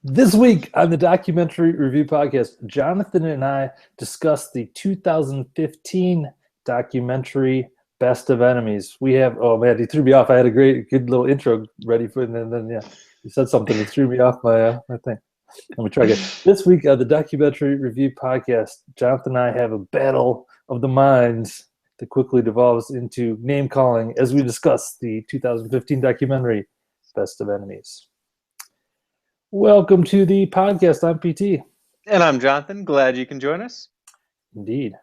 This week on the Documentary Review Podcast, Jonathan and I discussed the 2015 documentary Best of Enemies. We have, oh man, he threw me off. I had a good little intro ready for it, and then yeah, he said something that threw me off my thing. Let me try again. This week on the Documentary Review Podcast, Jonathan and I have a battle of the minds that quickly devolves into name calling as we discuss the 2015 documentary Best of Enemies. Welcome to the podcast. I'm PT. And I'm Jonathan. Glad you can join us. Indeed.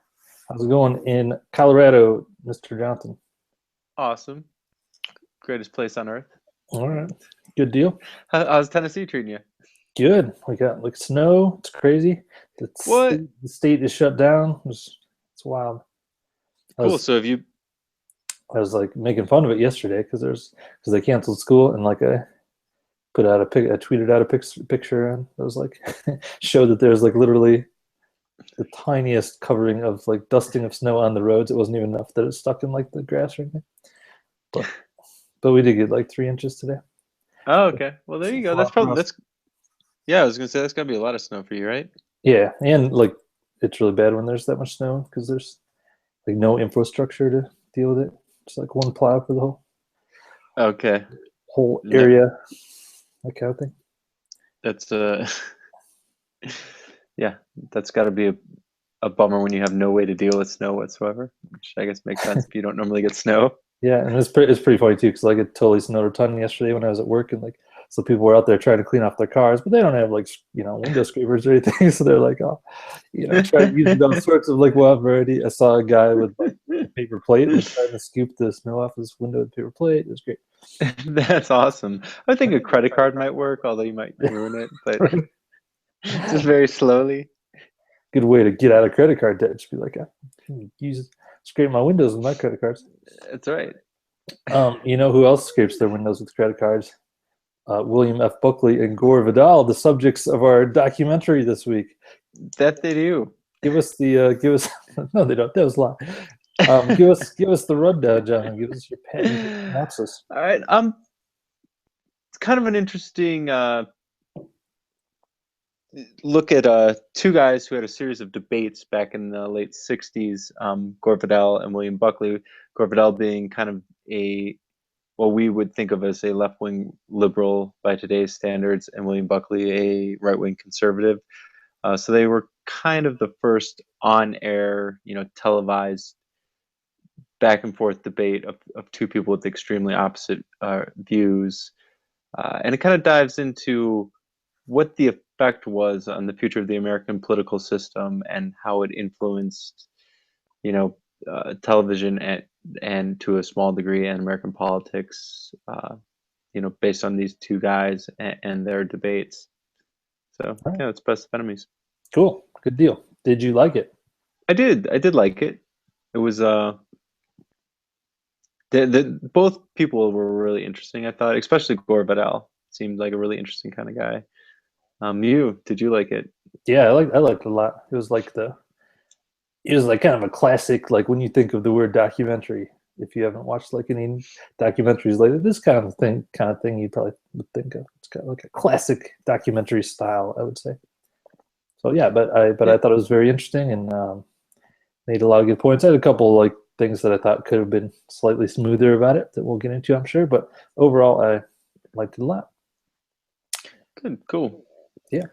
How's it going in Colorado, Mr. Jonathan? Awesome. Greatest place on earth. All right. Good deal. How's Tennessee treating you? Good. We got like snow. It's crazy. What? The state is shut down. It's wild. Cool. So have you? I was like making fun of it yesterday because they canceled school, and like I tweeted out a picture, and it was like showed that there's like literally the tiniest covering of like dusting of snow on the roads. It wasn't even enough that it stuck in like the grass or anything. But we did get like 3 inches today. Oh, okay. Well, there you go. Yeah, I was gonna say that's gotta be a lot of snow for you, right? Yeah, and like it's really bad when there's that much snow because there's like no infrastructure to deal with it. It's like one plow for the whole area. That kind of thing. That's yeah, that's got to be a bummer when you have no way to deal with snow whatsoever, which I guess makes sense if you don't normally get snow. Yeah, and it's pretty funny too because like it totally snowed a ton yesterday when I was at work, and like so people were out there trying to clean off their cars, but they don't have like window scrapers or anything, so they're like, trying using all sorts of like wild variety. I saw a guy with like a paper plate and trying to scoop the snow off his window with a paper plate. It was great. That's awesome. I think a credit card might work, although you might ruin it, but just very slowly. Good way to get out of credit card debt. Just be like, scrape my windows with my credit cards. That's right. You know who else scrapes their windows with credit cards? William F. Buckley and Gore Vidal, the subjects of our documentary this week. That they do. Give us no, they don't. That was a lie. Give us the rundown, John. Give us your synopsis. All right. It's kind of an interesting look at two guys who had a series of debates back in the late 60s, Gore Vidal and William Buckley. Gore Vidal being kind of what we would think of as a left-wing liberal by today's standards, and William Buckley a right-wing conservative. So they were kind of the first on-air, televised back and forth debate of two people with extremely opposite views. And it kind of dives into what the effect was on the future of the American political system and how it influenced, television and to a small degree in American politics, based on these two guys and their debates. So it's Best of Enemies. Cool. Good deal. Did you like it? I did like it. It was both people were really interesting, I thought, especially Gore Vidal seemed like a really interesting kind of guy. Did you like it? Yeah, I liked it a lot. It was like kind of a classic, like when you think of the word documentary, if you haven't watched like any documentaries lately, this kind of thing you probably would think of. It's kind of like a classic documentary style, I would say. So yeah, but I thought it was very interesting and made a lot of good points. I had a couple like things that I thought could have been slightly smoother about it that we'll get into, I'm sure. But overall, I liked it a lot. Good, cool. Yeah,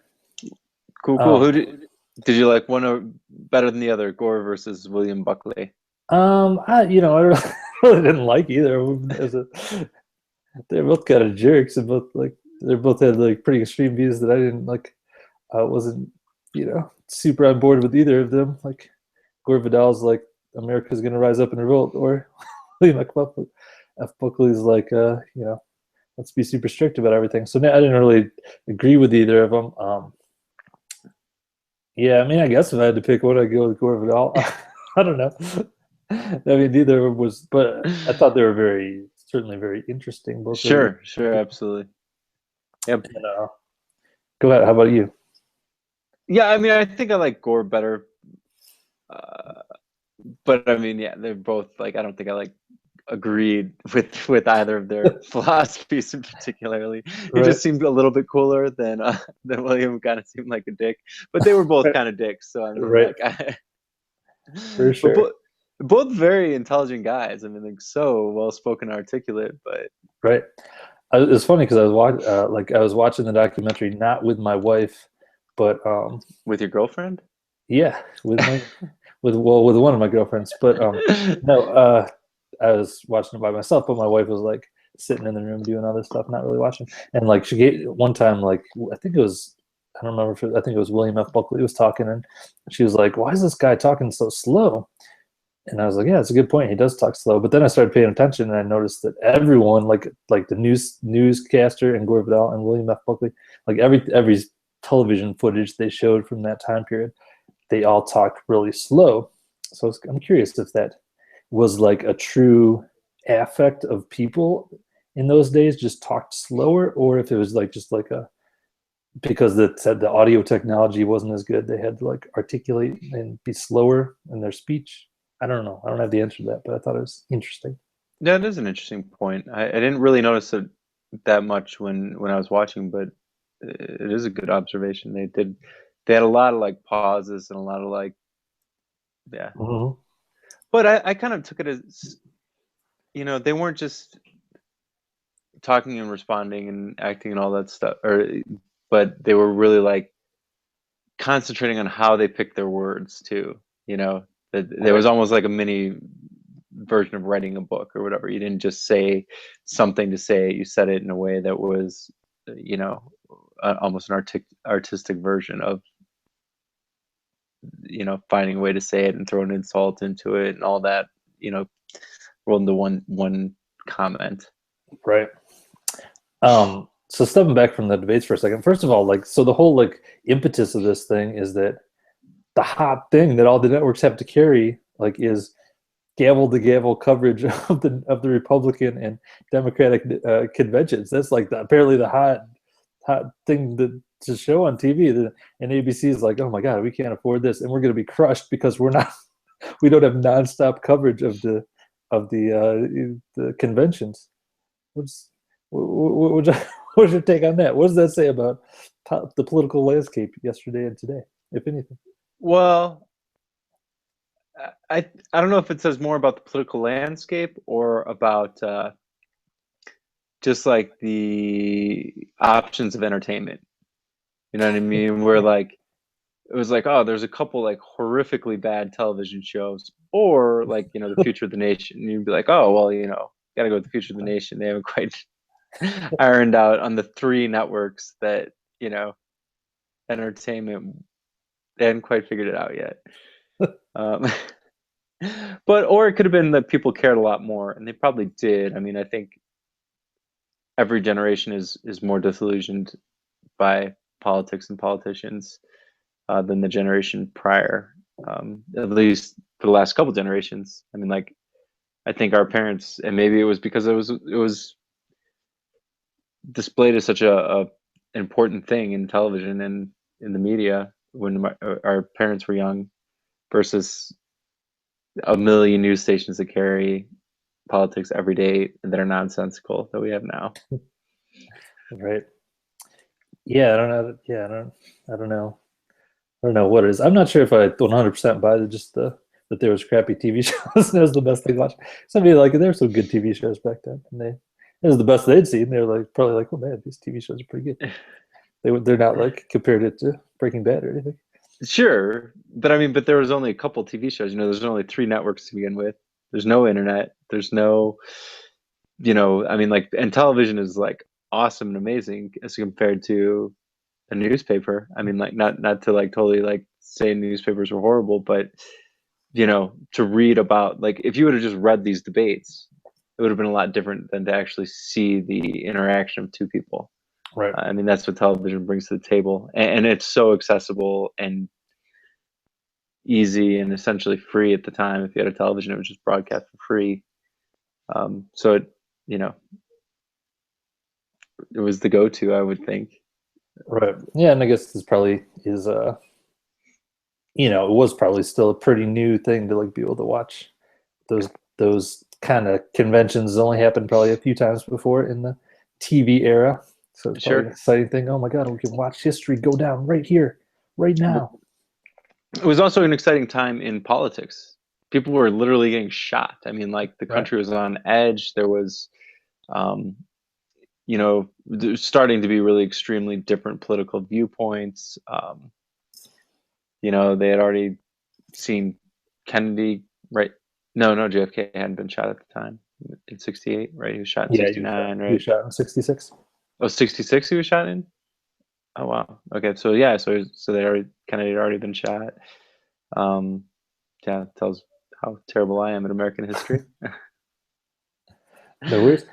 cool. Who did you like one better than the other, Gore versus William Buckley? I really didn't like either of them. They're both kind of jerks, and they both had like pretty extreme views that I didn't like. I wasn't super on board with either of them. Like Gore Vidal's like America's gonna rise up and revolt, or William F. Buckley's like let's be super strict about everything. So I didn't really agree with either of them. Yeah, I mean, I guess if I had to pick one, I'd go with Gore Vidal. I don't know. I mean, neither of them was, but I thought they were certainly very interesting. Both. Sure, absolutely. Yep. And, go ahead. How about you? Yeah, I mean, I think I like Gore better. But I mean, yeah, they're both like, I don't think I like agreed with either of their philosophies in particularly. He Right. just seemed a little bit cooler than William. Kind of seemed like a dick, but they were both kind of dicks. So I mean, Right. like, For but sure. both very intelligent guys. I mean, like so well spoken, articulate. But Right. It's funny because I was watching the documentary not with my wife, but with your girlfriend, yeah, with one of my girlfriends. But no, I was watching it by myself, but my wife was like sitting in the room doing other stuff, not really watching. And like she gave one time, like I think it was, I don't remember if I think it was William F. Buckley was talking, and she was like, "Why is this guy talking so slow?" And I was like, "Yeah, it's a good point. He does talk slow." But then I started paying attention, and I noticed that everyone, like the newscaster and Gore Vidal and William F. Buckley, like every television footage they showed from that time period, they all talked really slow. So I'm curious if that was like a true affect of people in those days, just talked slower, or if it was like just like a because it said the audio technology wasn't as good, they had to like articulate and be slower in their speech. I don't know. I don't have the answer to that, but I thought it was interesting. yeah, it is an interesting point. I didn't really notice it that much when I was watching, but it is a good observation. They had a lot of like pauses and a lot of like yeah. Mm-hmm. But I kind of took it as they weren't just talking and responding and acting and all that stuff, but they were really like concentrating on how they picked their words too. That there Right. was almost like a mini version of writing a book or whatever. You didn't just say something to say it. You said it in a way that was, you know, almost an artistic version of, finding a way to say it and throw an insult into it and all that, rolled into one comment. Right. So stepping back from the debates for a second, first of all, like, so the whole like impetus of this thing is that the hot thing that all the networks have to carry, like, is gavel to gavel coverage of the Republican and Democratic conventions. That's like apparently the hot thing to show on TV. And ABC is like, oh my god, we can't afford this, and we're going to be crushed because we don't have nonstop coverage of the conventions. What's what, what's your take on that? What does that say about the political landscape yesterday and today, if anything? Well, I don't know if it says more about the political landscape or about just like the options of entertainment. You know what I mean? Where like it was like, oh, there's a couple like horrifically bad television shows, or like the Future of the Nation. And you'd be like, oh well, gotta go with the Future of the Nation. They haven't quite ironed out on the three networks that entertainment. They hadn't quite figured it out yet. Um, or it could have been that people cared a lot more, and they probably did. I mean, I think every generation is more disillusioned by politics and politicians than the generation prior, at least for the last couple generations. I mean, like I think our parents, and maybe it was because it was displayed as such a important thing in television and in the media when our parents were young, versus a million news stations that carry politics every day that are nonsensical that we have now. Right. Yeah, I don't know. Yeah, I don't know. I don't know what it is. I'm not sure if I 100% buy just that there was crappy TV shows. That was the best thing to watch. Somebody like there were some good TV shows back then, and it was the best they'd seen. They were like probably like, oh man, these TV shows are pretty good. They're not like compared it to Breaking Bad or anything. Sure, but I mean, but there was only a couple TV shows. There's only three networks to begin with. There's no internet. There's no, I mean, like, and television is like awesome and amazing as compared to a newspaper. I mean, like, not to like totally like say newspapers were horrible, but to read about, like, if you would have just read these debates, it would have been a lot different than to actually see the interaction of two people. Right. I mean, that's what television brings to the table, and it's so accessible and easy and essentially free at the time. If you had a television, it was just broadcast for free. So you know, it was the go-to, I would think. Right. Yeah, and I guess this probably is it was probably still a pretty new thing to like be able to watch those kind of conventions has only happened probably a few times before in the TV era. So it's probably an exciting thing. Oh my God, we can watch history go down right here, right now. It was also an exciting time in politics. People were literally getting shot. I mean, like the country was on edge. There was, there's starting to be really extremely different political viewpoints. They had already seen Kennedy, right? No, JFK hadn't been shot at the time in 68, right? He was shot in 69, right? He was shot in 66. Oh, 66 he was shot in? Oh, wow. Okay, so Kennedy had already been shot. Yeah, it tells how terrible I am in American history. No worries.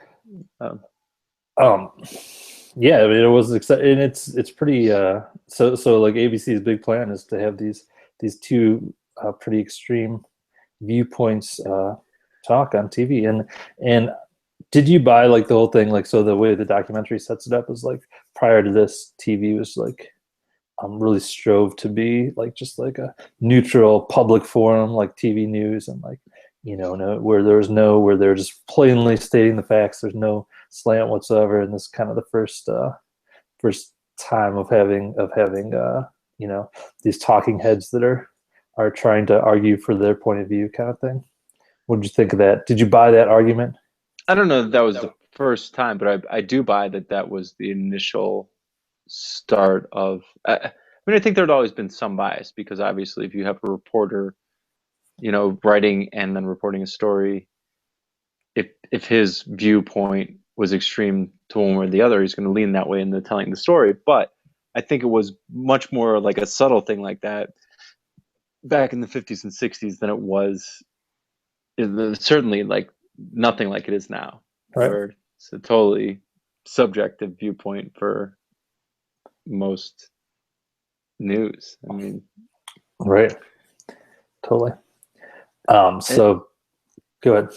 Yeah, I mean, it was exciting. It's pretty. So like ABC's big plan is to have these two pretty extreme viewpoints talk on TV. And did you buy like the whole thing? Like, so the way the documentary sets it up is like prior to this, TV was like really strove to be like just like a neutral public forum, like TV news, and like where they're just plainly stating the facts. There's no slant whatsoever, and this is kind of the first time of having these talking heads that are trying to argue for their point of view, kind of thing. What did you think of that? Did you buy that argument? I don't know that was the first time, but I do buy that was the initial start of. I think there'd always been some bias, because obviously if you have a reporter, writing and then reporting a story, if his viewpoint was extreme to one or the other, he's going to lean that way into telling the story. But I think it was much more like a subtle thing like that back in the 50s and 60s than it was. Certainly like nothing like it is now, right? Where it's a totally subjective viewpoint for most news. I mean, right, totally. So go ahead.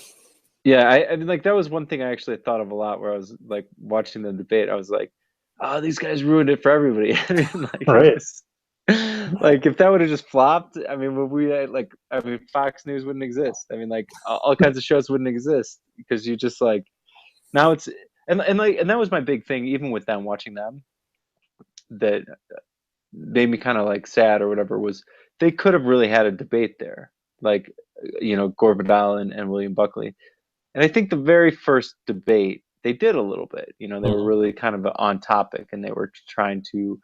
Yeah, I mean, like that was one thing I actually thought of a lot, where I was like watching the debate. I was like, oh, these guys ruined it for everybody. I mean, like, right. Like if that would have just flopped, I mean, Fox News wouldn't exist. I mean, like all kinds of shows wouldn't exist, because you just like now it's and that was my big thing, even with them, watching them, that made me kind of like sad or whatever, was they could have really had a debate there, like Gore Vidal and William Buckley. And I think the very first debate they did a little bit, they were really kind of on topic, and they were trying to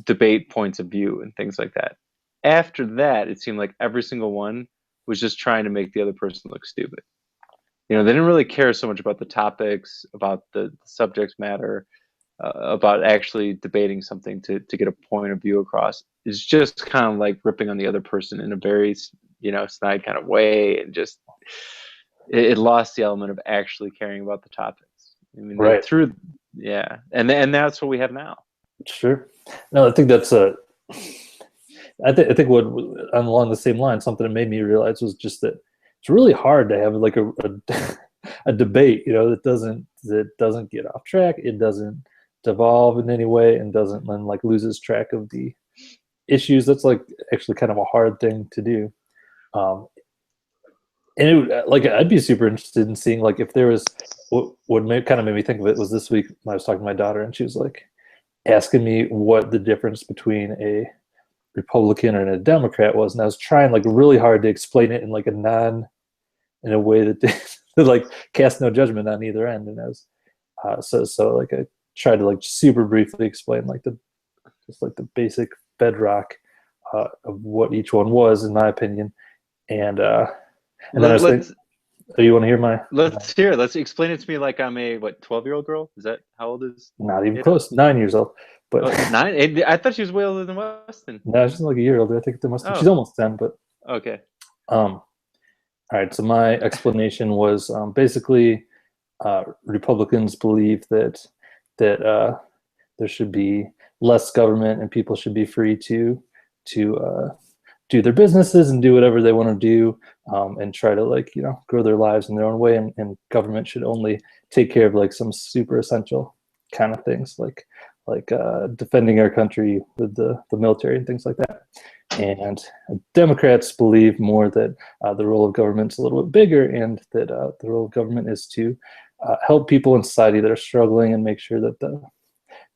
debate points of view and things like that. After that, it seemed like every single one was just trying to make the other person look stupid. They didn't really care so much about the topics, about the subject matter, about actually debating something to get a point of view across. It's just kind of like ripping on the other person in a very, snide kind of way, and just it lost the element of actually caring about the topics. I mean, right. And that's what we have now. Sure. No, I think that's I think what along the same line, something that made me realize was just that it's really hard to have like a debate, that doesn't get off track, it doesn't devolve in any way, and doesn't then like loses track of the issues. That's like actually kind of a hard thing to do. And I'd be super interested in seeing like if there was what kind of made me think of it was this week when I was talking to my daughter, and she was like asking me what the difference between a Republican and a Democrat was, and I was trying like really hard to explain it in like in a way that like cast no judgment on either end. And I was so like I tried to like super briefly explain like the basic bedrock of what each one was, in my opinion. And then I was thinking, you want to hear my? Let's explain it to me like I'm a 12-year-old girl. Is that how old is? Not even close. 9 years old. But 9? I thought she was way older than Weston. No, she's like a year older. I think she's almost 10. But okay. All right. So my explanation was basically Republicans believe that there should be less government, and people should be free to do their businesses and do whatever they want to do, and try to grow their lives in their own way, and government should only take care of like some super essential kind of things like like defending our country with the military and things like that. And Democrats believe more that the role of government is a little bit bigger, and that the role of government is to help people in society that are struggling and make sure that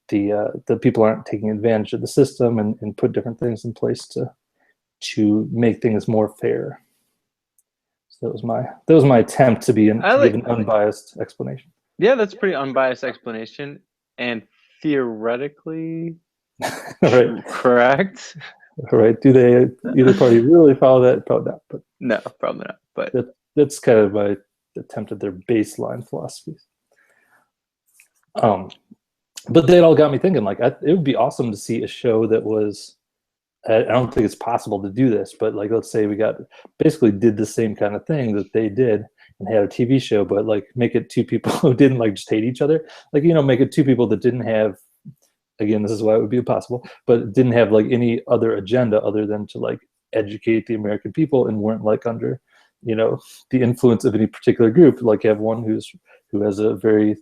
the people aren't taking advantage of the system, and put different things in place to make things more fair. So that was my attempt to give an unbiased explanation. Yeah, that's a pretty unbiased explanation, and theoretically Right. correct. Right? Do they either party really follow that? Probably not. But no, probably not. But that's kind of my attempt at their baseline philosophies. But that all got me thinking. Like, it would be awesome to see a show that was. I don't think it's possible to do this, but like, let's say we basically did the same kind of thing that they did and had a TV show, but like make it two people who didn't like just hate each other. Like, make it two people that didn't have, again, this is why it would be impossible, but didn't have like any other agenda other than to like educate the American people, and weren't like under, the influence of any particular group. Like, have one who has a very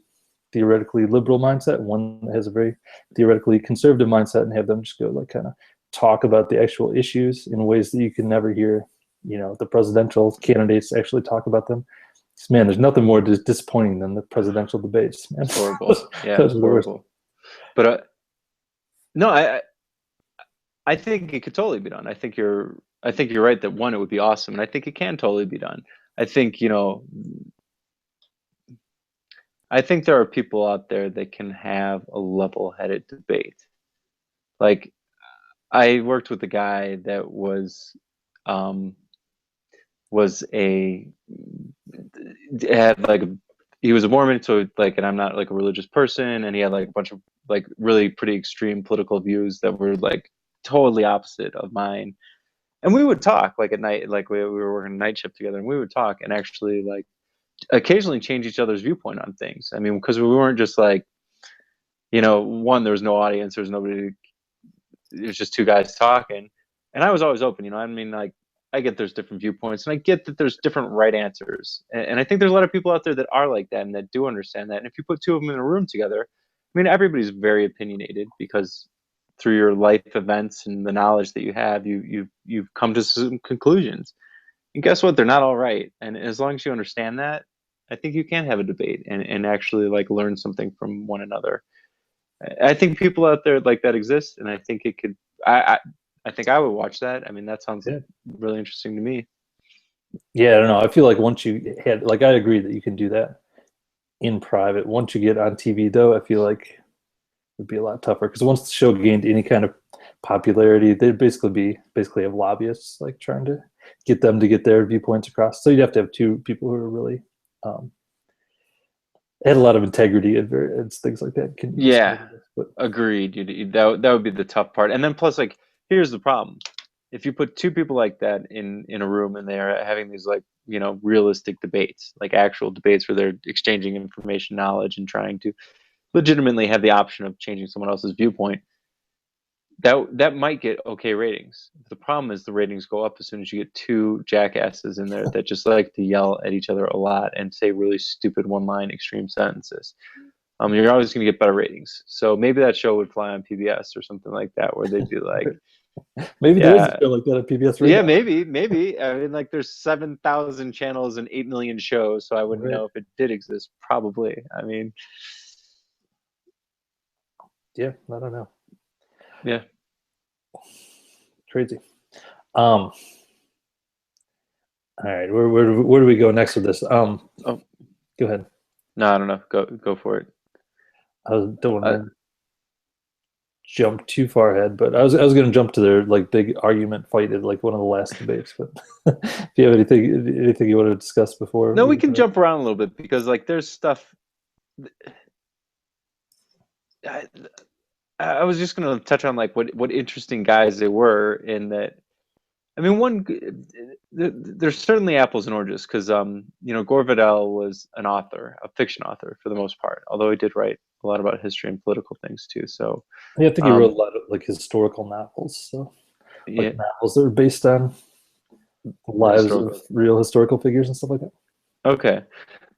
theoretically liberal mindset, one that has a very theoretically conservative mindset, and have them just go like kind of talk about the actual issues in ways that you can never hear, the presidential candidates actually talk about them. Man, there's nothing more disappointing than the presidential debates. Man. It's horrible. Yeah, it's horrible. But no, I think it could totally be done. I think you're right that one, it would be awesome, and I think it can totally be done. I think I think there are people out there that can have a level-headed debate. Like, I worked with a guy that he was a Mormon, so like, and I'm not like a religious person, and he had like a bunch of like really pretty extreme political views that were like totally opposite of mine. And we would talk like at night, like we were working a night shift together, and we would talk and actually like occasionally change each other's viewpoint on things. I mean, because we weren't just like, one, there was no audience, there was nobody. It was just two guys talking, and I was always open. I mean, like, I get there's different viewpoints, and I get that there's different right answers, and I think there's a lot of people out there that are like that and that do understand that. And if you put two of them in a room together, I mean, everybody's very opinionated, because through your life events and the knowledge that you have, you've come to some conclusions. And guess what? They're not all right. And as long as you understand that, I think you can have a debate and actually like learn something from one another. I think people out there like that exist, and I think it could. I think I would watch that. I mean, that sounds really interesting to me. Yeah, I don't know. I feel like once you had, like, I agree that you can do that in private. Once you get on TV, though, I feel like it would be a lot tougher, because once the show gained any kind of popularity, they'd basically have lobbyists like trying to get them to get their viewpoints across. So you'd have to have two people who are really had a lot of integrity and things like that. Agreed. That would be the tough part. And then plus, like, here's the problem: if you put two people like that in a room and they're having these like realistic debates, like actual debates where they're exchanging information, knowledge, and trying to legitimately have the option of changing someone else's viewpoint, that might get okay ratings. The problem is the ratings go up as soon as you get two jackasses in there that just like to yell at each other a lot and say really stupid one-line extreme sentences. You're always going to get better ratings. So maybe that show would fly on PBS or something like that, where they'd be like, maybe there is a show like that at PBS. Right now. Maybe. I mean, like, there's 7,000 channels and 8 million shows, so I wouldn't know if it did exist. Probably. I mean, yeah, I don't know. Yeah. Crazy. All right, where do we go next with this? Go ahead. No, I don't know. Go for it. I don't want to jump too far ahead, but I was going to jump to their like big argument fight at like one of the last debates. But if you have anything you want to discuss before? No, we can jump around a little bit, because like there's stuff. I was just going to touch on like what interesting guys they were in that. I mean, there's certainly apples and oranges, because Gore Vidal was an author, a fiction author for the most part, although he did write a lot about history and political things too. So yeah, I think he wrote a lot of like historical novels. So like novels that were based on the lives of real historical figures and stuff like that. Okay.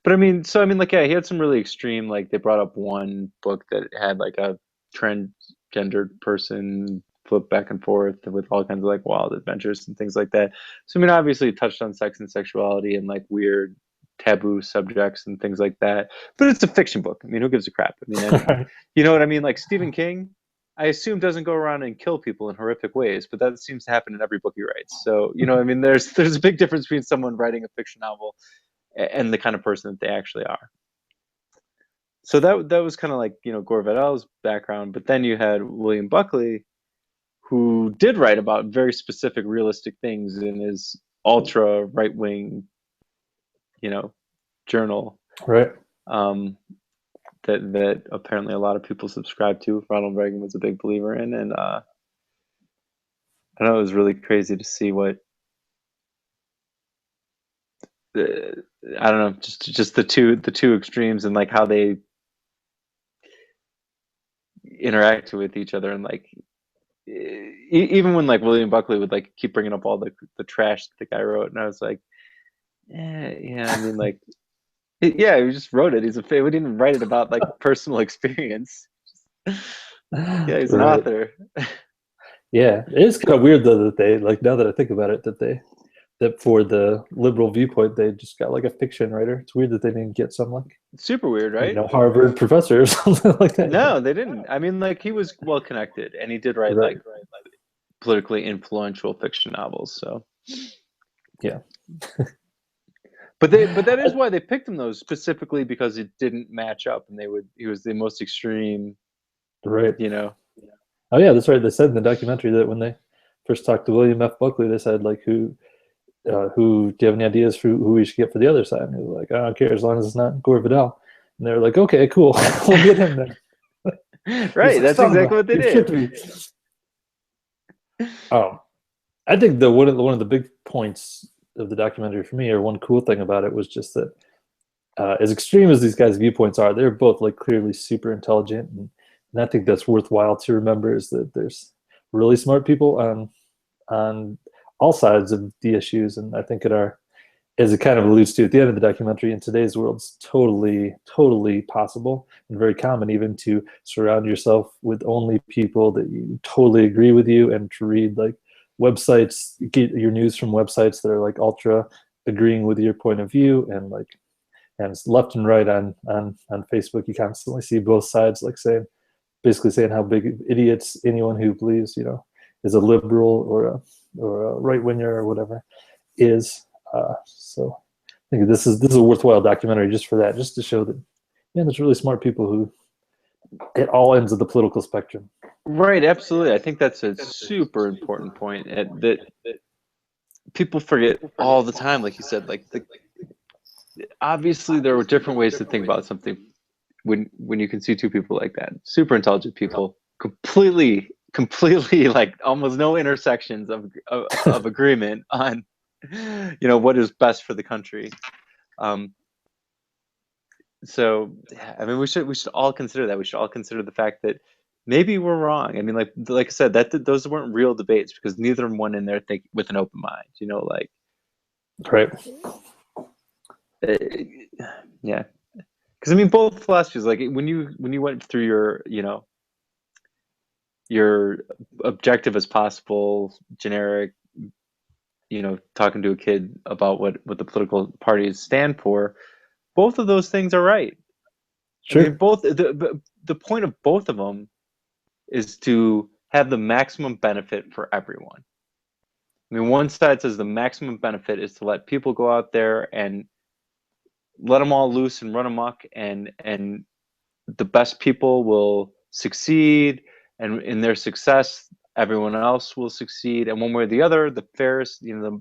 But I mean, he had some really extreme, like they brought up one book that had like a transgendered person flip back and forth with all kinds of like wild adventures and things like that. So I mean, obviously it touched on sex and sexuality and like weird taboo subjects and things like that. But it's a fiction book. I mean, who gives a crap? I mean, and, you know what I mean? Like Stephen King, I assume doesn't go around and kill people in horrific ways, but that seems to happen in every book he writes. So you know, I mean, there's a big difference between someone writing a fiction novel and the kind of person that they actually are. So that was kind of like, you know, Gore Vidal's background, but then you had William Buckley, who did write about very specific realistic things in his ultra right wing, you know, journal. Right. That apparently a lot of people subscribe to. Ronald Reagan was a big believer in, and I know it was really crazy to see what I don't know, just the two extremes and like how they interacted with each other, and like even when like William Buckley would like keep bringing up all the trash that the guy wrote, and I was like, yeah, I mean like. Yeah, he just wrote it. We didn't even write it about like personal experience. Yeah, he's an Right. author. Yeah, it is kind of weird though that they, like, now that I think about it, that for the liberal viewpoint they just got like a fiction writer. It's weird that they didn't get some like, Super weird, you right? know, Harvard professor or something like that. No, they didn't. I mean, like he was well connected, and he did write Right. like politically influential fiction novels. So Yeah. but that is why they picked him though, specifically because it didn't match up, and he was the most extreme. Right. You know. Oh yeah, that's right. They said in the documentary that when they first talked to William F. Buckley, they said like, who do you have any ideas for who we should get for the other side? And he was like, I don't care as long as it's not Gore Vidal. And they were like, okay, cool, we'll get him then. Right, like, that's exactly what they did. I think one of the big points of the documentary for me, or one cool thing about it, was just that as extreme as these guys' viewpoints are, they're both like clearly super intelligent, and I think that's worthwhile to remember, is that there's really smart people on all sides of the issues, and I think as it kind of alludes to at the end of the documentary, in today's world, it's totally possible and very common even to surround yourself with only people that you totally agree with you, and to read like websites, get your news from websites that are like ultra agreeing with your point of view, and like, and it's left and right on Facebook. You constantly see both sides like basically saying how big idiots anyone who believes, you know, is a liberal or a right winger or whatever is. So I think this is a worthwhile documentary just for that, just to show that, yeah, there's really smart people who at all ends of the political spectrum. Right, absolutely. I think that's a super important point that people forget all the time. Like you said, like obviously there were different ways to think about something when you can see two people like that, super intelligent people, completely like almost no intersections of agreement on, you know, what is best for the country. So I mean, we should all consider that. We should all consider the fact that maybe we're wrong. I mean, like I said, those weren't real debates because neither of them went in there think with an open mind. You know, like Right. Yeah, because I mean, both philosophies. Like when you went through your, you know, your objective as possible, generic, you know, talking to a kid about what the political parties stand for, both of those things are right. Sure. I mean, both the point of both of them is to have the maximum benefit for everyone. I mean, one side says the maximum benefit is to let people go out there and let them all loose and run amok, and the best people will succeed, and in their success, everyone else will succeed. And one way or the other, the fairest, you know,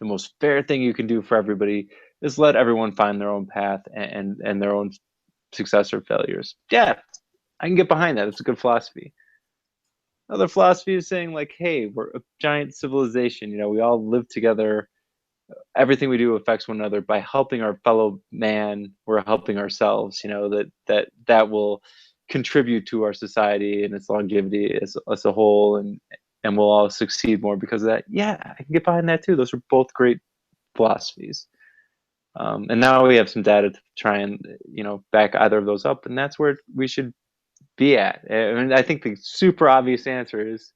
the most fair thing you can do for everybody is let everyone find their own path and their own success or failures. Yeah, I can get behind that. It's a good philosophy. Another philosophy is saying like, hey, we're a giant civilization. You know, we all live together. Everything we do affects one another. By helping our fellow man, we're helping ourselves. You know, that will contribute to our society and its longevity as a whole, and we'll all succeed more because of that. Yeah, I can get behind that too. Those are both great philosophies. And now we have some data to try and, you know, back either of those up, and that's where we should be at? I mean, I think the super obvious answer is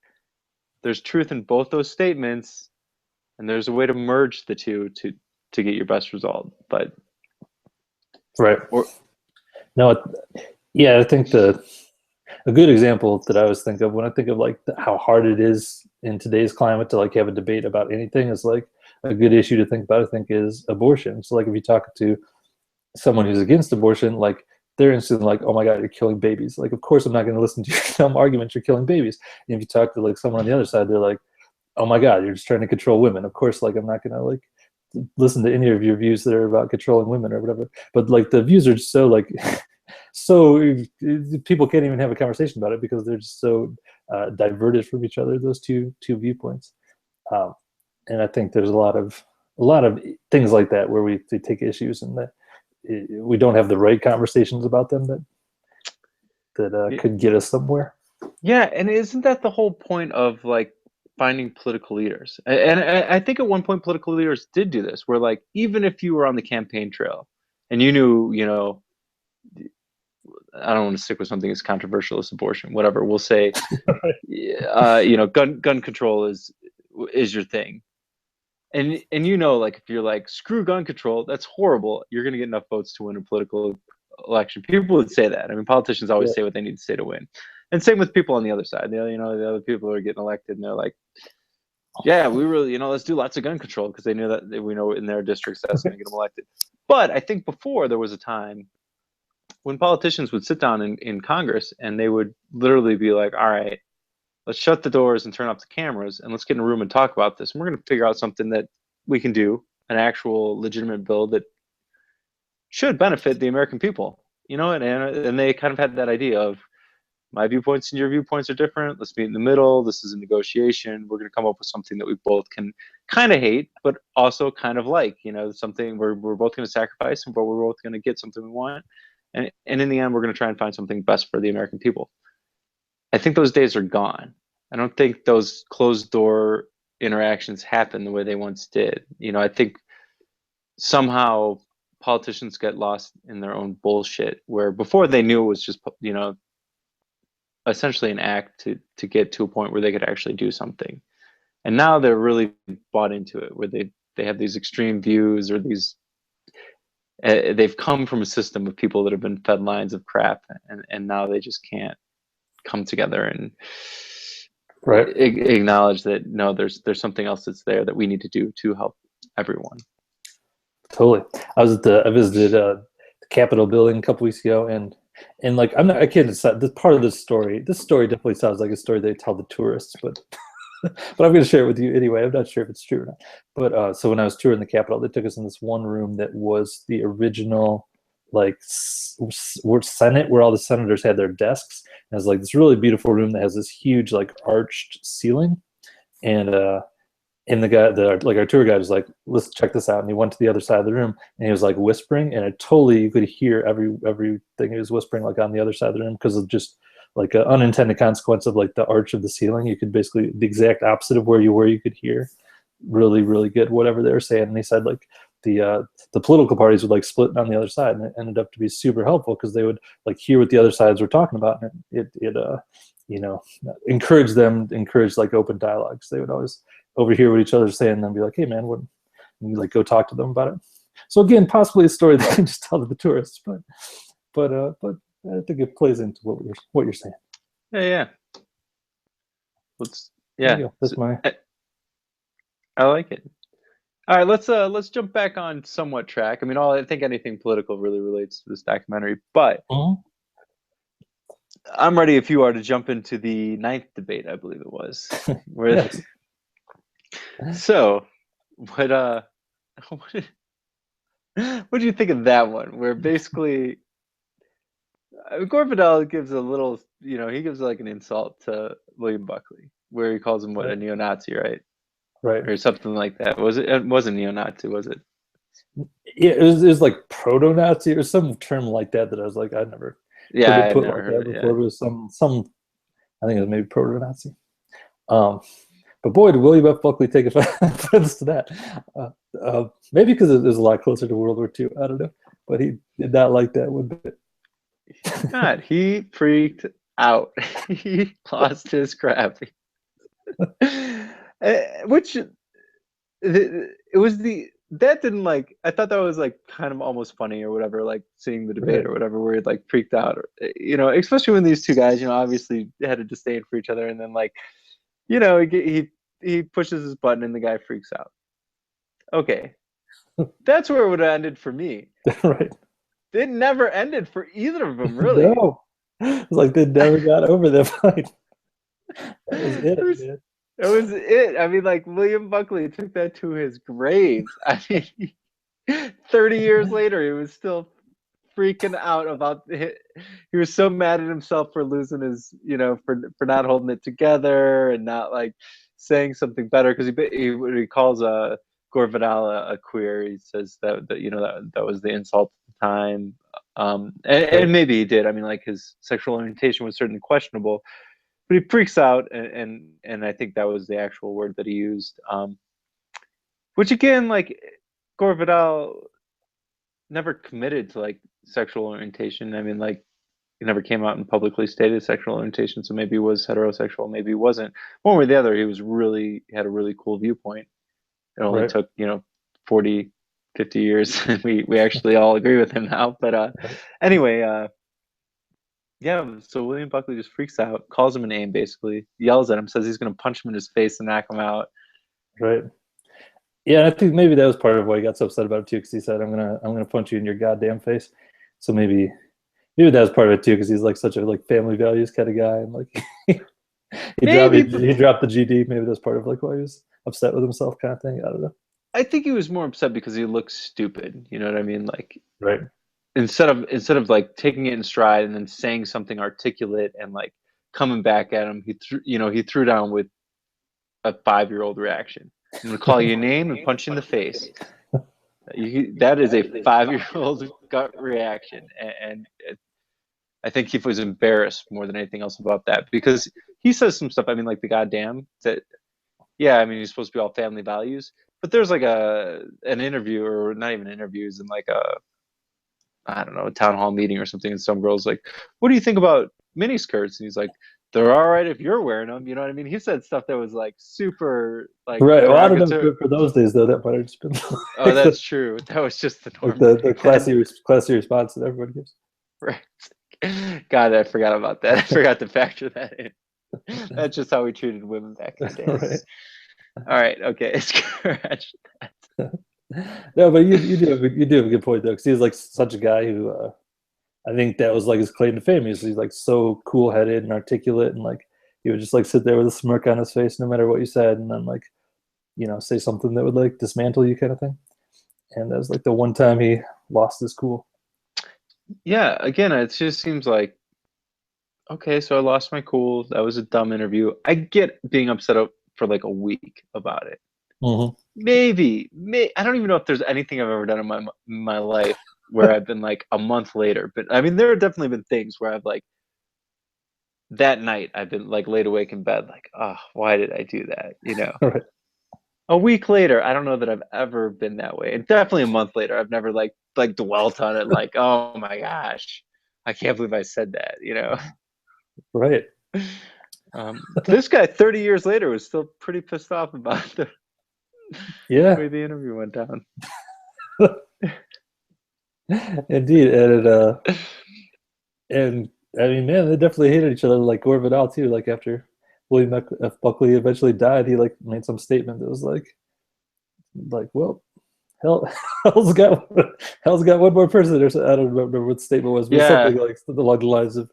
there's truth in both those statements, and there's a way to merge the two to get your best result. But Right. or No, yeah, I think a good example that I always think of when I think of like how hard it is in today's climate to like have a debate about anything is like a good issue to think about, I think, is abortion. So like if you talk to someone who's against abortion, like they're instantly like, oh my God, you're killing babies. Like, of course I'm not going to listen to your dumb arguments, you're killing babies. And if you talk to like someone on the other side, they're like, oh my God, you're just trying to control women. Of course, like I'm not going to like listen to any of your views that are about controlling women or whatever. But like the views are just so like so people can't even have a conversation about it because they're just so diverted from each other, those two viewpoints. um, and I think there's a lot of things like that where we take issues and that we don't have the right conversations about them that could get us somewhere. yeah, and isn't that the whole point of like finding political leaders? And I think at one point political leaders did do this, where like even if you were on the campaign trail and you knew, you know, I don't want to stick with something as controversial as abortion, whatever. We'll say, you know, gun control is your thing, and you know, like if you're like screw gun control, that's horrible. You're gonna get enough votes to win a political election. People would say that. I mean, politicians always Yeah. say what they need to say to win, and same with people on the other side. You know, the other people are getting elected, and they're like, yeah, we really, you know, let's do lots of gun control because they knew that we know in their districts that's going to get them elected. But I think before there was a time when politicians would sit down in Congress and they would literally be like, all right, let's shut the doors and turn off the cameras and let's get in a room and talk about this. And we're going to figure out something that we can do, an actual legitimate bill that should benefit the American people, you know, and they kind of had that idea of my viewpoints and your viewpoints are different. Let's meet in the middle. This is a negotiation. We're going to come up with something that we both can kind of hate, but also kind of like, you know, something we're both going to sacrifice, but we're both going to get something we want. And in the end, we're going to try and find something best for the American people. I think those days are gone. I don't think those closed door interactions happen the way they once did. You know, I think somehow politicians get lost in their own bullshit where before they knew it was just, you know, essentially an act to get to a point where they could actually do something. And now they're really bought into it where they have these extreme views or these they've come from a system of people that have been fed lines of crap and now they just can't come together and acknowledge that no, there's something else that's there that we need to do to help everyone. Totally. I visited the Capitol building a couple weeks ago, and like I can't decide this part of this story. This story definitely sounds like a story they tell the tourists, but but I'm going to share it with you anyway. I'm not sure if it's true or not. But so when I was touring the Capitol, they took us in this one room that was the original like Senate, where all the senators had their desks. And it was like this really beautiful room that has this huge like arched ceiling, and the guy, our tour guide was like, let's check this out. And he went to the other side of the room and he was like whispering, and you could hear everything he was whispering like on the other side of the room because of just like an unintended consequence of like the arch of the ceiling. You could basically the exact opposite of where you were, you could hear really, really good whatever they were saying. And he said like the political parties would like split on the other side, and it ended up to be super helpful because they would like hear what the other sides were talking about, and it you know, encourage like open dialogues. They would always overhear what each other's saying and then be like, hey man, what, and you like go talk to them about it. So again, possibly a story they can just tell to the tourists, but I think it plays into what you're saying. Yeah. That's I like it. All right, let's jump back on somewhat track. I mean, I think anything political really relates to this documentary, but I'm ready if you are to jump into the 9th debate, I believe it was. Where yes. So, what do you think of that one? Where basically Gore Vidal gives a little, you know, he gives like an insult to William Buckley, where he calls him a neo-Nazi, right? Right. Or something like that. It wasn't neo-Nazi, was it? Yeah, it was like proto-Nazi or some term like that I was like, I'd never heard it like that before. It was some I think it was maybe proto-Nazi. But boy, did William F. Buckley take offense to that. Maybe because it was a lot closer to World War II. I don't know. But he did not like that one bit. God, he freaked out. He lost his crap. Which it was that didn't like I thought that was like kind of almost funny or whatever, like seeing the debate Right. or whatever where it like freaked out or, especially when these two guys obviously had a disdain for each other, and then like he pushes his button and the guy freaks out. Okay, that's where it would have ended for me. Right. It never ended for either of them, really. No. It's like they never got over their fight. That was it, man. That was it. I mean, like William Buckley took that to his grave. I mean, 30 years later, he was still freaking out about it. He was so mad at himself for losing his, for not holding it together and not like saying something better, because he calls Gore Vidal a queer. He says that was the insult at the time, and maybe he did. I mean, like his sexual orientation was certainly questionable, but he freaks out, and I think that was the actual word that he used. Which again, like Gore Vidal never committed to like sexual orientation. I mean, like he never came out and publicly stated sexual orientation, so maybe he was heterosexual, maybe he wasn't. One way or the other, he had a really cool viewpoint. It only Right. took 40, 50 years. we actually all agree with him now. But anyway, yeah. So William Buckley just freaks out, calls him a name, basically yells at him, says he's going to punch him in his face and knock him out. Right. Yeah, I think maybe that was part of why he got so upset about it too, because he said, I'm gonna punch you in your goddamn face." So maybe that was part of it too, because he's like such a like family values kind of guy, and like Maybe, he dropped the GD. Maybe that's part of like why he was upset with himself, kind of thing. I don't know. I think he was more upset because he looks stupid. You know what I mean? Like Right. instead of like taking it in stride and then saying something articulate and like coming back at him, he threw down with a 5-year-old reaction. I'm gonna call you a name and punch you in the face. That is a 5-year-old gut reaction, and I think he was embarrassed more than anything else about that, because he says some stuff. I mean, like the goddamn that. Yeah, I mean, he's supposed to be all family values, but there's like an interview, or not even interviews, and like I don't know, a town hall meeting or something, and some girl's like, "What do you think about miniskirts?" And he's like, "They're all right if you're wearing them." You know what I mean? He said stuff that was like super like Right. Well, I don't know derogatory. for those days though. That might have just been Oh, like that's true. That was just the like norm the back then. classy response that everybody gives. Right. God, I forgot about that. I forgot to factor that in. That's just how we treated women back in the day. Right. All right. Okay. Scratch. No, but you do have a good point though, because he's like such a guy who I think that was like his claim to fame. He's like so cool headed and articulate, and like he would just like sit there with a smirk on his face no matter what you said, and then like say something that would like dismantle you kind of thing. And that was like the one time he lost his cool. Yeah. Again, it just seems like, okay, so I lost my cool. That was a dumb interview. I get being upset for like a week about it. Mm-hmm. I don't even know if there's anything I've ever done in my life where I've been like a month later. But I mean, there have definitely been things where I've like that night I've been like laid awake in bed, like, oh, why did I do that? Right. A week later, I don't know that I've ever been that way, and definitely a month later, I've never like dwelt on it, like, oh my gosh, I can't believe I said that. Right. This guy 30 years later was still pretty pissed off about the Yeah. way the interview went down. Indeed. And I mean, man, they definitely hated each other. Like Gore Vidal too. Like after William F. Buckley eventually died, he like made some statement that was like, well, hell, hell's got one more person. Or I don't remember what the statement was, but Yeah, something like along the lines of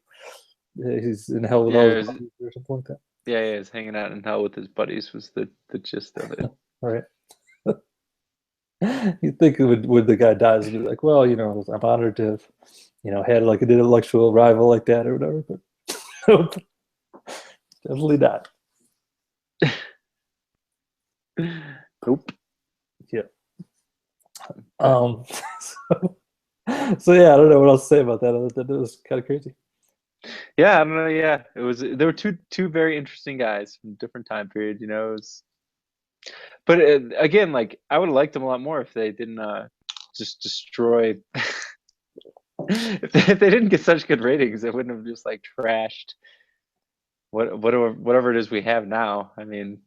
he's in hell with all his buddies or something like that. yeah, he's hanging out in hell with his buddies was the gist of it. All right. You think when the guy dies, you'd be like, well, I'm honored to have, had like an intellectual rival like that or whatever. But nope, definitely not. Nope. Yeah. So yeah, I don't know what else to say about that. That was kind of crazy. Yeah, I don't know. Yeah, there were two very interesting guys from different time periods. But again, like I would have liked them a lot more if they didn't just destroy if they didn't get such good ratings, it wouldn't have just like trashed whatever it is we have now. I mean,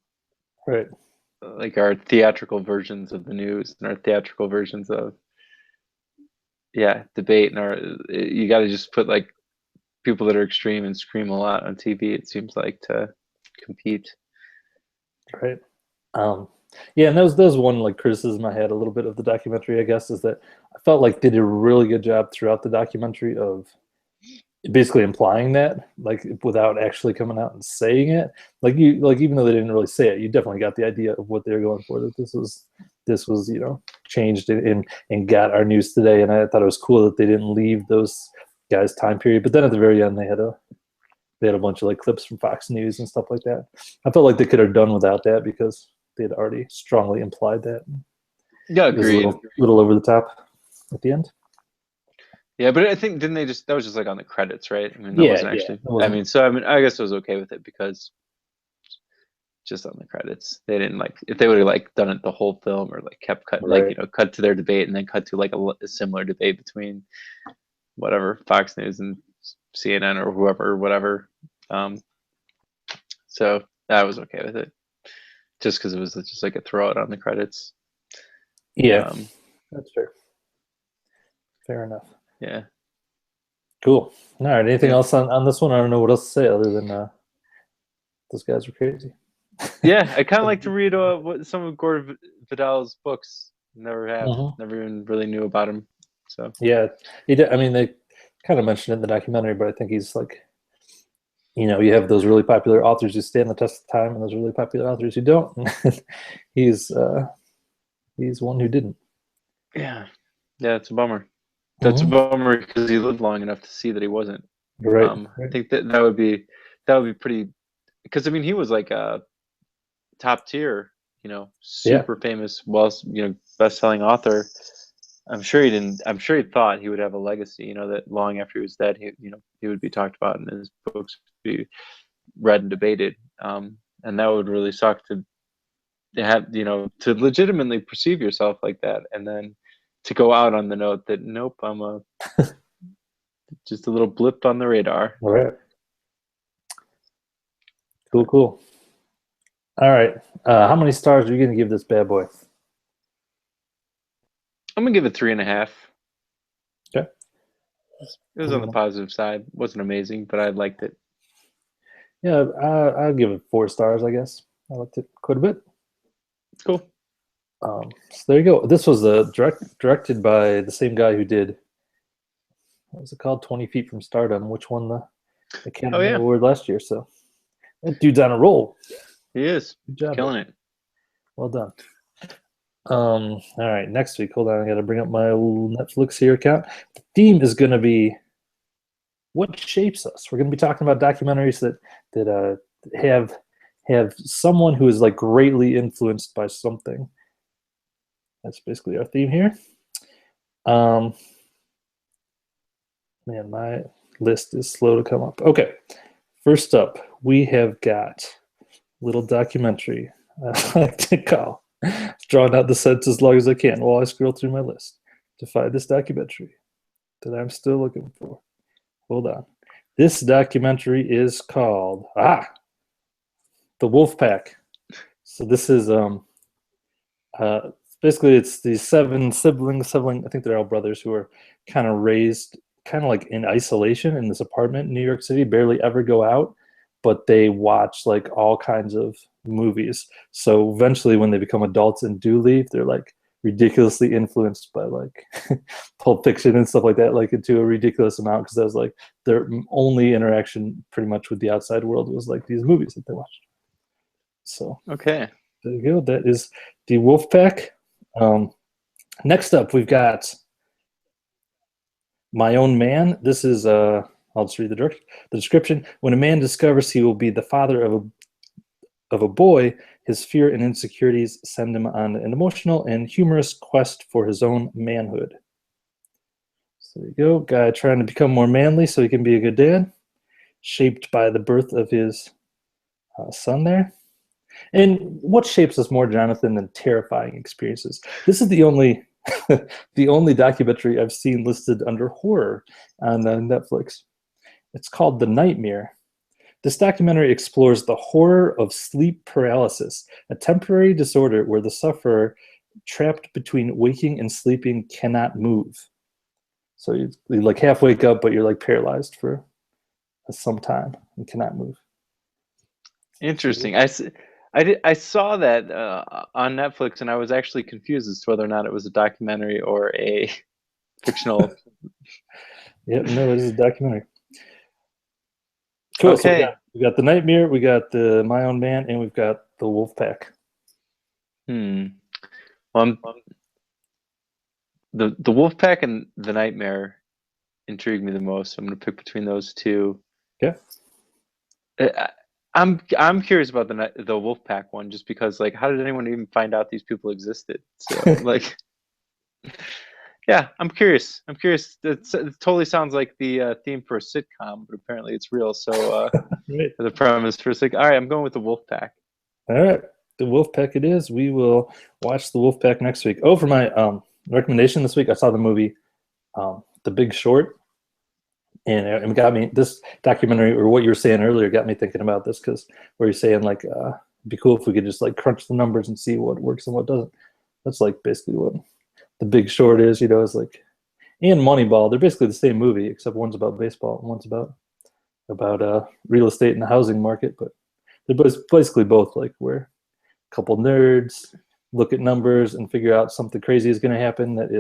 Right. like our theatrical versions of the news and our theatrical versions of debate, and our you got to just put like people that are extreme and scream a lot on TV. It seems like to compete. Right. Yeah, and that was one like criticism I had a little bit of the documentary, I guess, is that I felt like they did a really good job throughout the documentary of basically implying that, like without actually coming out and saying it. Like even though they didn't really say it, you definitely got the idea of what they're going for. That this was changed and got our news today. And I thought it was cool that they didn't leave those guys' time period. But then at the very end, they had a bunch of like clips from Fox News and stuff like that. I felt like they could have done without that because they had already strongly implied that. Yeah, It was a agreed. little over the top at the end. Yeah, but I think didn't they just that was just like on the credits, right? I mean, that Yeah, wasn't yeah. actually. It wasn't- I guess I was okay with it because just on the credits, they didn't like if they would have like done it the whole film or like kept cut Right. cut to their debate and then cut to like a similar debate between whatever Fox News and CNN or whoever, whatever. So I was okay with it, just because it was just like a throw out on the credits. Yeah, that's fair. Fair enough. Yeah. Cool. All right. Anything Yeah. else on this one? I don't know what else to say other than those guys were crazy. Yeah, I kind of like to read some of Gore Vidal's books. Never have, never even really knew about him. So yeah, he did. I mean, they kind of mentioned it in the documentary, but I think he's like, you have those really popular authors who stand the test of time, and those really popular authors who don't. he's one who didn't. yeah, it's a bummer. That's a bummer because he lived long enough to see that he wasn't. Right. I think that would be pretty. Because I mean, he was like a top tier, super famous, best-selling author. I'm sure he didn't. I'm sure he thought he would have a legacy. That long after he was dead, he would be talked about and his books would be read and debated. And that would really suck to have, to legitimately perceive yourself like that, and then to go out on the note that nope, I'm just a little blip on the radar. All right. Cool. All right. How many stars are you going to give this bad boy? I'm gonna give it 3.5. Okay. It was on the positive side. Wasn't amazing, but I liked it. Yeah, I'll give it 4 stars, I guess. I liked it quite a bit. Cool. So there you go. This was directed by the same guy who did, what was it called? 20 Feet from Stardom, which won the Academy Award last year. So that dude's on a roll. He is. Good job. Killing it. Well done. All right, next week. Hold on, I got to bring up my old Netflix here account. The theme is going to be what shapes us. We're going to be talking about documentaries that have someone who is like greatly influenced by something. That's basically our theme here. Man, my list is slow to come up. Okay, first up, we have got a little documentary I like to call Drawing Out the Sentence as Long as I Can while I scroll through my list to find this documentary that I'm still looking for. Hold on. This documentary is called The Wolf Pack. So this is basically it's these 7 siblings, I think they're all brothers, who are kind of raised kind of like in isolation in this apartment in New York City, barely ever go out, but they watch like all kinds of movies. So eventually when they become adults and do leave, they're like ridiculously influenced by like Pulp Fiction and stuff like that, like into a ridiculous amount, because that was like their only interaction pretty much with the outside world was like these movies that they watched. So okay, there you go. That is The Wolf Pack. Next up, we've got My Own Man. This is I'll just read the description. When a man discovers he will be the father of a boy, his fear and insecurities send him on an emotional and humorous quest for his own manhood. So there you go. Guy trying to become more manly so he can be a good dad, shaped by the birth of his son there. And what shapes us more, Jonathan, than terrifying experiences? This is the only the only documentary I've seen listed under horror on Netflix. It's called The Nightmare. This documentary explores the horror of sleep paralysis, a temporary disorder where the sufferer, trapped between waking and sleeping, cannot move. So you like half wake up, but you're like paralyzed for some time and cannot move. Interesting. I saw that on Netflix, and I was actually confused as to whether or not it was a documentary or a fictional. Yeah, no, it is a documentary. Cool. Okay. So we got The Nightmare, we got the My Own Man, and we've got The Wolfpack. Well, the Wolfpack and The Nightmare intrigue me the most. So I'm going to pick between those two. Okay. I'm curious about the Wolfpack one, just because, like, how did anyone even find out these people existed? So like, yeah, I'm curious. It totally sounds like the theme for a sitcom, but apparently it's real. So Right. the premise for a sitcom. All right, I'm going with the Wolfpack. All right, The Wolfpack it is. We will watch The Wolfpack next week. Oh, for my recommendation this week, I saw the movie The Big Short. And it got me, this documentary, or what you were saying earlier, got me thinking about this, because where you're saying like it'd be cool if we could just like crunch the numbers and see what works and what doesn't. That's like basically what The Big Short is, is like, and Moneyball. They're basically the same movie, except one's about baseball and one's about real estate and the housing market. But they're basically both like where a couple nerds look at numbers and figure out something crazy is going to happen that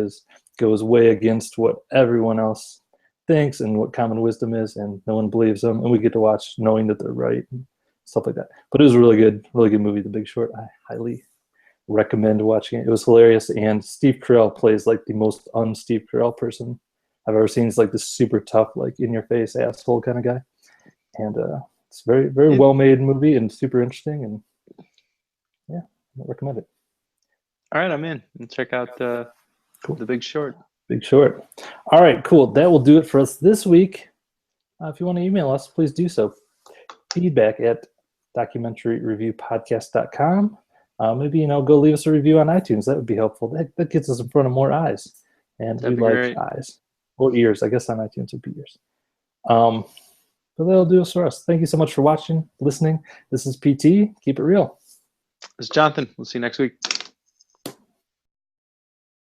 goes way against what everyone else thinks and what common wisdom is, and no one believes them, and we get to watch knowing that they're right and stuff like that. But it was a really good movie, The Big Short. I highly recommend watching it. It was hilarious, and Steve Carell plays like the most un-Steve Carell person I've ever seen. He's like this super tough, like in your face asshole kind of guy, and it's very, very well made movie and super interesting, and yeah, I recommend it. All right, I'm in. Check out The Big Short. Big Short. All right, cool. That will do it for us this week. If you want to email us, please do so. Feedback at documentaryreviewpodcast.com. Maybe, go leave us a review on iTunes. That would be helpful. That gets us in front of more eyes. And That'd we like great. eyes. Or ears. I guess on iTunes would be ears. But that'll do us for us. Thank you so much for watching, listening. This is PT. Keep it real. This is Jonathan. We'll see you next week.